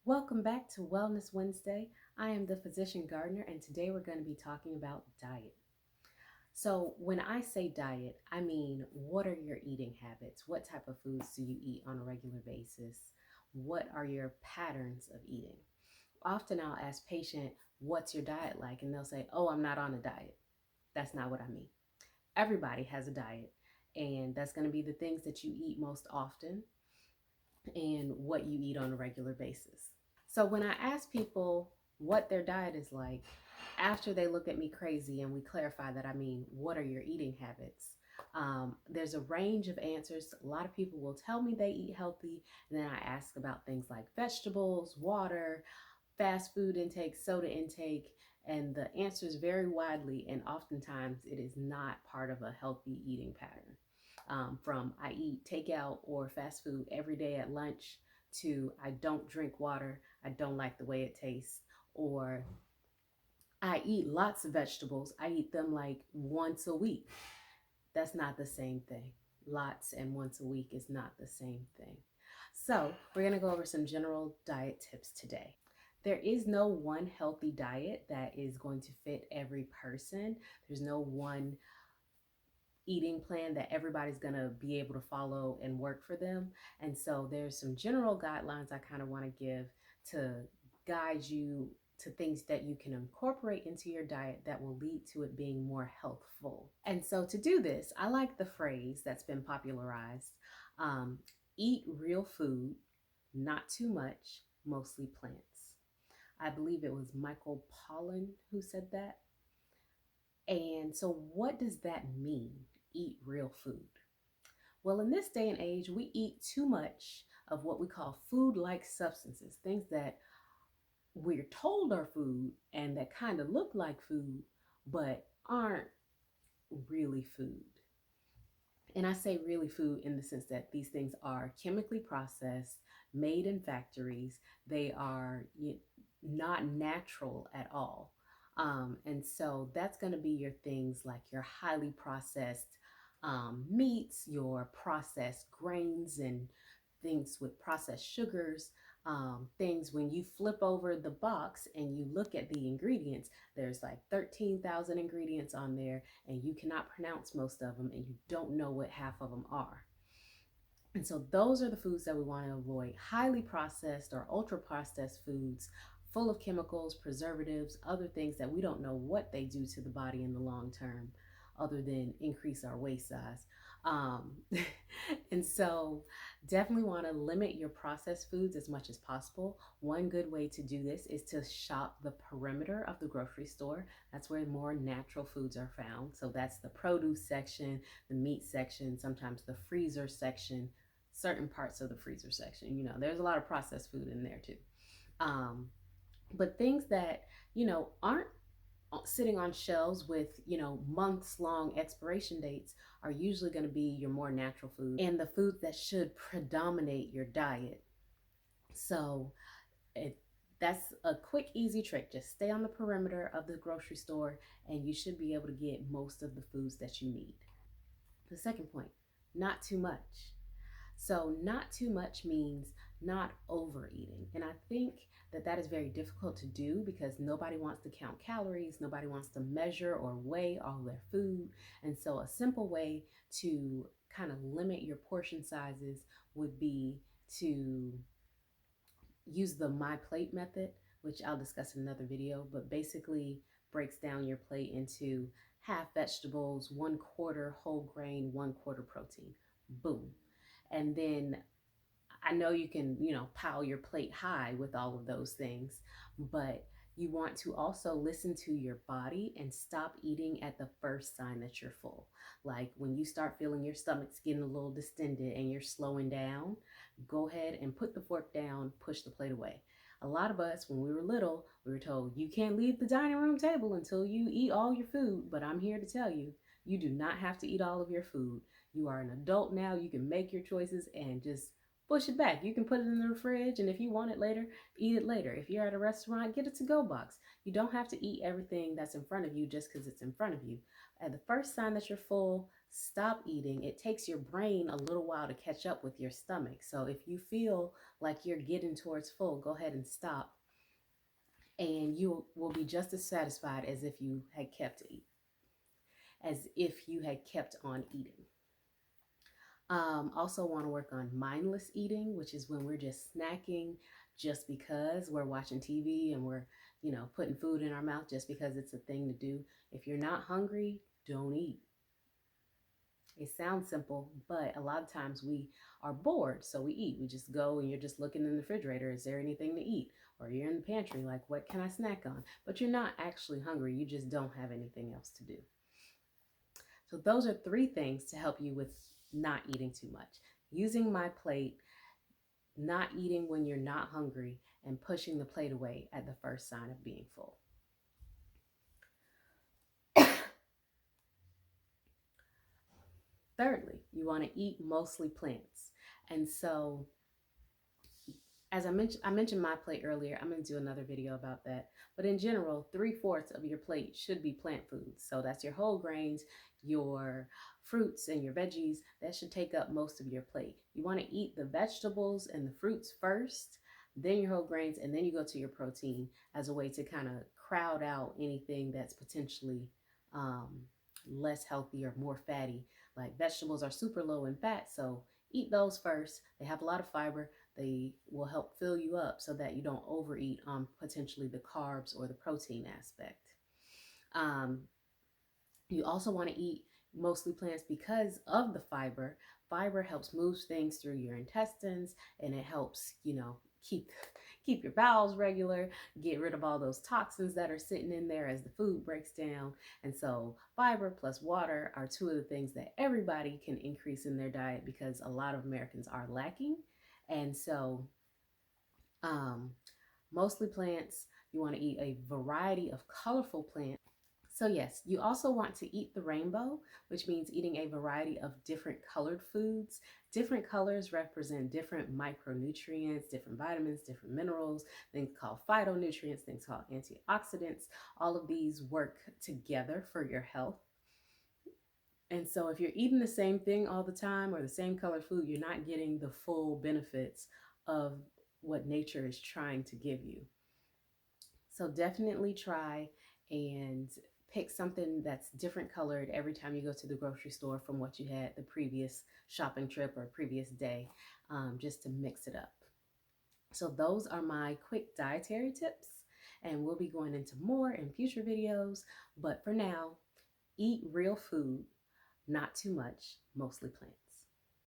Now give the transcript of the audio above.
Welcome back to Wellness Wednesday. I am the physician gardener, and today we're going to be talking about diet. So, when I say diet, I mean what are your eating habits? What type of foods do you eat on a regular basis? What are your patterns of eating? Often I'll ask patient, "What's your diet like?" And they'll say, "Oh, I'm not on a diet." That's not what I mean. Everybody has a diet, and that's going to be the things that you eat most often and what you eat on a regular basis. So when I ask people what their diet is like, after they look at me crazy and we clarify that I mean, what are your eating habits? There's a range of answers. A lot of people will tell me they eat healthy, and then I ask about things like vegetables, water, fast food intake, soda intake, and the answers vary widely, and oftentimes it is not part of a healthy eating pattern. From I eat takeout or fast food every day at lunch to I don't drink water, I don't like the way it tastes, or I eat lots of vegetables, I eat them like once a week. That's not the same thing. Lots and once a week is not the same thing. So, we're going to go over some general diet tips today. There is no one healthy diet that is going to fit every person. There's no one eating plan that everybody's going to be able to follow and work for them. And so there's some general guidelines I kind of want to give to guide you to things that you can incorporate into your diet that will lead to it being more healthful. And so to do this, I like the phrase that's been popularized, um, eat real food, not too much, mostly plants. I believe it was Michael Pollan who said that. And so, what does that mean? Eat real food. Well, in this day and age, we eat too much of what we call food like substances, things that we're told are food and that kind of look like food, but aren't really food. And I say really food in the sense that these things are chemically processed, made in factories. They are not natural at all. And so that's going to be your things like your highly processed meats, your processed grains, and things with processed sugars. Things when you flip over the box and you look at the ingredients, there's like 13,000 ingredients on there, and you cannot pronounce most of them, and you don't know what half of them are. And so those are the foods that we want to avoid. Highly processed or ultra processed foods full of chemicals, preservatives, other things that we don't know what they do to the body in the long term other than increase our waist size. Um, and so definitely want to limit your processed foods as much as possible. One good way to do this is to shop the perimeter of the grocery store. That's where more natural foods are found. So that's the produce section, the meat section, sometimes the freezer section, certain parts of the freezer section. There's a lot of processed food in there too. Um, but things that, aren't sitting on shelves with, months long expiration dates are usually going to be your more natural food and the food that should predominate your diet. So it, that's a quick, easy trick. Just stay on the perimeter of the grocery store and you should be able to get most of the foods that you need. The second point, not too much. So, not too much means not overeating. And I think that that is very difficult to do because nobody wants to count calories, nobody wants to measure or weigh all their food. And so, a simple way to kind of limit your portion sizes would be to use the My Plate method, which I'll discuss in another video, but basically breaks down your plate into half vegetables, 1/4 whole grain, 1/4 protein. Boom. And then I know you can, pile your plate high with all of those things, but you want to also listen to your body and stop eating at the first sign that you're full. Like when you start feeling your stomach's getting a little distended and you're slowing down, go ahead and put the fork down, push the plate away. A lot of us, when we were little, we were told you can't leave the dining room table until you eat all your food. But I'm here to tell you, you do not have to eat all of your food. You are an adult now. You can make your choices and just push it back. You can put it in the fridge, and if you want it later, eat it later. If you're at a restaurant, get a to-go box. You don't have to eat everything that's in front of you just because it's in front of you. At the first sign that you're full, stop eating. It takes your brain a little while to catch up with your stomach. So if you feel like you're getting towards full, go ahead and stop, and you will be just as satisfied as if you had kept on eating. Also want to work on mindless eating, which is when we're just snacking just because we're watching TV and we're, putting food in our mouth just because it's a thing to do. If you're not hungry, don't eat. It sounds simple, but a lot of times we are bored, so we eat. We just go and you're just looking in the refrigerator. Is there anything to eat? Or you're in the pantry, like, what can I snack on? But you're not actually hungry. You just don't have anything else to do. So those are 3 things to help you with not eating too much. Using my plate, not eating when you're not hungry, and pushing the plate away at the first sign of being full. Thirdly, you want to eat mostly plants. And so, as I mentioned my plate earlier. I'm going to do another video about that. But in general, 3/4 of your plate should be plant foods. So that's your whole grains, your fruits, and your veggies. That should take up most of your plate. You want to eat the vegetables and the fruits first, then your whole grains, and then you go to your protein as a way to kind of crowd out anything that's potentially less healthy or more fatty. Like vegetables are super low in fat, so eat those first. They have a lot of fiber. They will help fill you up so that you don't overeat on potentially the carbs or the protein aspect. Um, you also want to eat mostly plants because of the fiber. Fiber helps move things through your intestines, and it helps, keep keep your bowels regular, get rid of all those toxins that are sitting in there as the food breaks down. And so fiber plus water are 2 of the things that everybody can increase in their diet because a lot of Americans are lacking. And so um, mostly plants. You want to eat a variety of colorful plants. So yes, you also want to eat the rainbow, which means eating a variety of different colored foods. Different colors represent different micronutrients, different vitamins, different minerals, things called phytonutrients, things called antioxidants. All of these work together for your health. And so if you're eating the same thing all the time or the same colored food, you're not getting the full benefits of what nature is trying to give you. So definitely try and pick something that's different colored every time you go to the grocery store from what you had the previous shopping trip or previous day, just to mix it up. So those are my quick dietary tips, and we'll be going into more in future videos. But for now, eat real food, not too much, mostly plant.